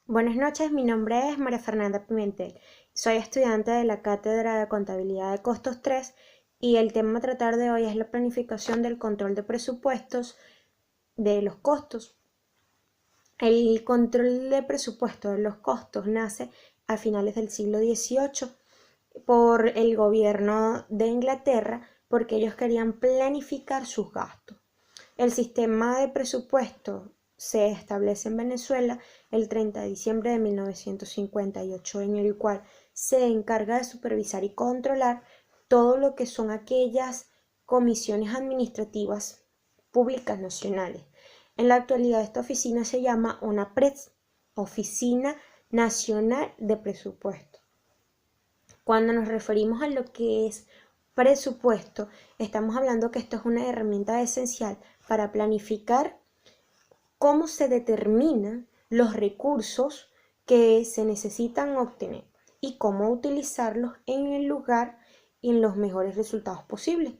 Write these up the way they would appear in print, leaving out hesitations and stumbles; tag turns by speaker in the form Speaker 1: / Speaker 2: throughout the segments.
Speaker 1: Buenas noches, mi nombre es María Fernanda Pimentel. Soy estudiante de la Cátedra de Contabilidad de Costos 3 y el tema a tratar de hoy es la planificación del control de presupuestos de los costos. El control de presupuesto de los costos nace a finales del siglo XVIII por el gobierno de Inglaterra porque ellos querían planificar sus gastos. El sistema de presupuesto se establece en Venezuela el 30 de diciembre de 1958, en el cual se encarga de supervisar y controlar todo lo que son aquellas comisiones administrativas públicas nacionales. En la actualidad esta oficina se llama ONAPRES, Oficina Nacional de Presupuesto. Cuando nos referimos a lo que es presupuesto, estamos hablando que esto es una herramienta esencial para planificar cómo se determinan los recursos que se necesitan obtener y cómo utilizarlos en el lugar y en los mejores resultados posibles.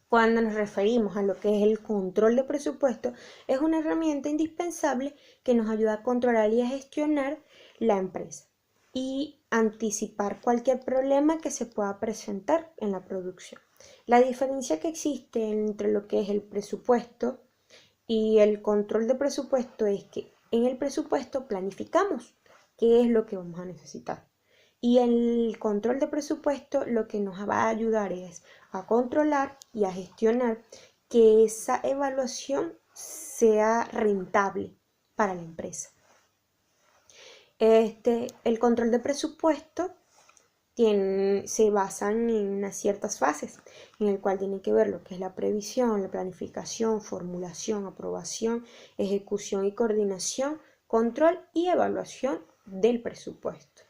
Speaker 1: Cuando nos referimos a lo que es el control de presupuesto, es una herramienta indispensable que nos ayuda a controlar y a gestionar la empresa y anticipar cualquier problema que se pueda presentar en la producción. La diferencia que existe entre lo que es el presupuesto y el control de presupuesto es que en el presupuesto planificamos qué es lo que vamos a necesitar. Y el control de presupuesto lo que nos va a ayudar es a controlar y a gestionar que esa evaluación sea rentable para la empresa. El control de presupuesto se basan en unas ciertas fases, en el cual tiene que ver lo que es la previsión, la planificación, formulación, aprobación, ejecución y coordinación, control y evaluación del presupuesto.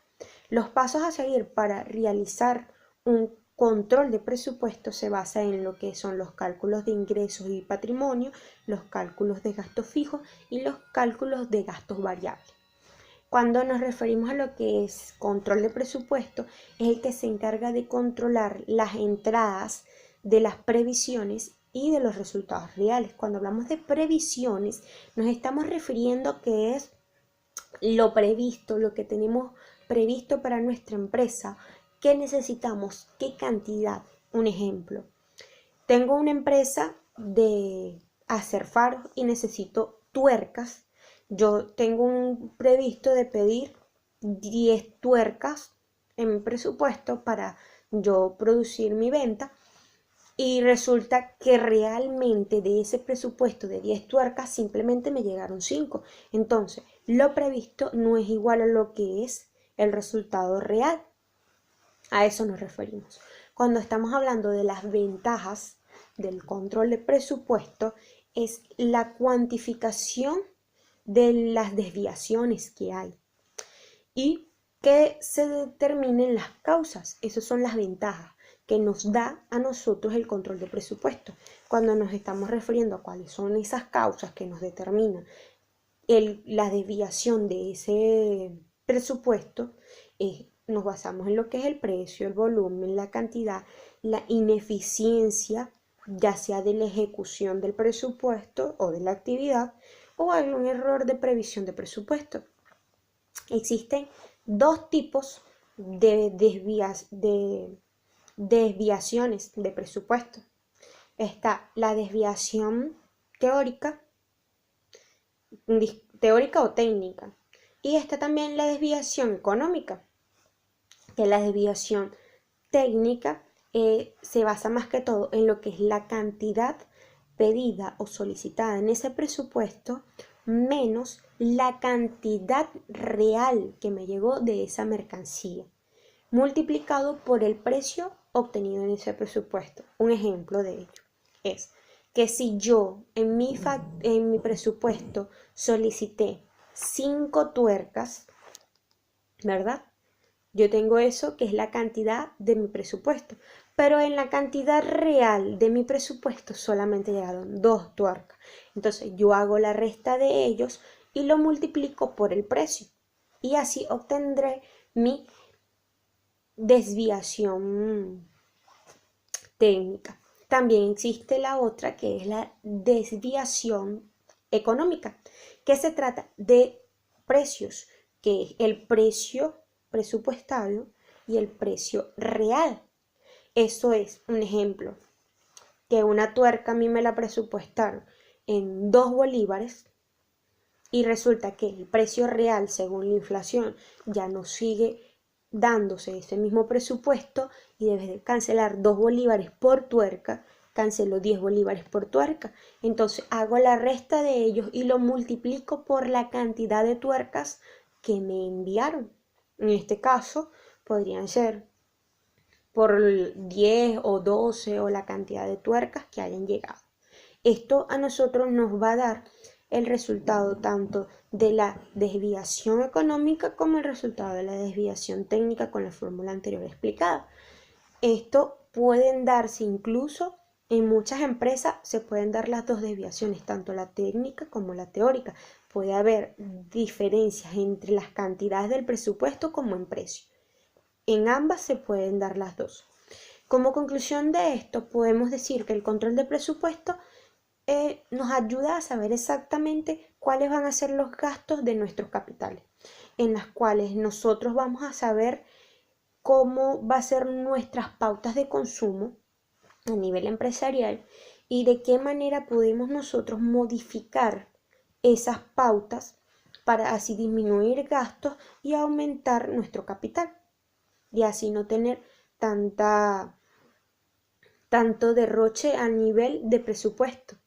Speaker 1: Los pasos a seguir para realizar un control de presupuesto se basa en lo que son los cálculos de ingresos y patrimonio, los cálculos de gastos fijos y los cálculos de gastos variables. Cuando nos referimos a lo que es control de presupuesto, es el que se encarga de controlar las entradas de las previsiones y de los resultados reales. Cuando hablamos de previsiones, nos estamos refiriendo a que es lo previsto, lo que tenemos previsto para nuestra empresa, qué necesitamos, qué cantidad. Un ejemplo, tengo una empresa de hacer faros y necesito tuercas. Yo tengo un previsto de pedir 10 tuercas en mi presupuesto para yo producir mi venta y resulta que realmente de ese presupuesto de 10 tuercas simplemente me llegaron 5. Entonces, lo previsto no es igual a lo que es el resultado real. A eso nos referimos. Cuando estamos hablando de las ventajas del control de presupuesto, es la cuantificación de las desviaciones que hay y que se determinen las causas. Esas son las ventajas que nos da a nosotros el control de presupuesto. Cuando nos estamos refiriendo a cuáles son esas causas que nos determinan la desviación de ese presupuesto, nos basamos en lo que es el precio, el volumen, la cantidad, la ineficiencia, ya sea de la ejecución del presupuesto o de la actividad, o algún error de previsión de presupuesto. Existen dos tipos de desviaciones de presupuesto. Está la desviación teórica o técnica. Y está también la desviación económica, que la desviación técnica se basa más que todo en lo que es la cantidad pedida o solicitada en ese presupuesto menos la cantidad real que me llegó de esa mercancía, multiplicado por el precio obtenido en ese presupuesto. Un ejemplo de ello es que si yo en mi presupuesto solicité 5 tuercas, ¿verdad? Yo tengo eso que es la cantidad de mi presupuesto, pero en la cantidad real de mi presupuesto solamente llegaron 2 tuercas. Entonces yo hago la resta de ellos y lo multiplico por el precio y así obtendré mi desviación técnica. También existe la otra que es la desviación económica, que se trata de precios, que es el precio presupuestario y el precio real. Eso es un ejemplo, que una tuerca a mí me la presupuestaron en 2 bolívares y resulta que el precio real, según la inflación, ya no sigue dándose ese mismo presupuesto y debes de cancelar 2 bolívares por tuerca, cancelo 10 bolívares por tuerca. Entonces hago la resta de ellos y lo multiplico por la cantidad de tuercas que me enviaron. En este caso podrían ser por 10 o 12 o la cantidad de tuercas que hayan llegado. Esto a nosotros nos va a dar el resultado tanto de la desviación económica como el resultado de la desviación técnica con la fórmula anterior explicada. Esto pueden darse incluso en muchas empresas, se pueden dar las dos desviaciones, tanto la técnica como la teórica. Puede haber diferencias entre las cantidades del presupuesto como en precio. En ambas se pueden dar las dos. Como conclusión de esto, podemos decir que el control de presupuesto nos ayuda a saber exactamente cuáles van a ser los gastos de nuestros capitales, en las cuales nosotros vamos a saber cómo va a ser nuestras pautas de consumo a nivel empresarial y de qué manera podemos nosotros modificar esas pautas para así disminuir gastos y aumentar nuestro capital y así no tener tanto derroche a nivel de presupuesto.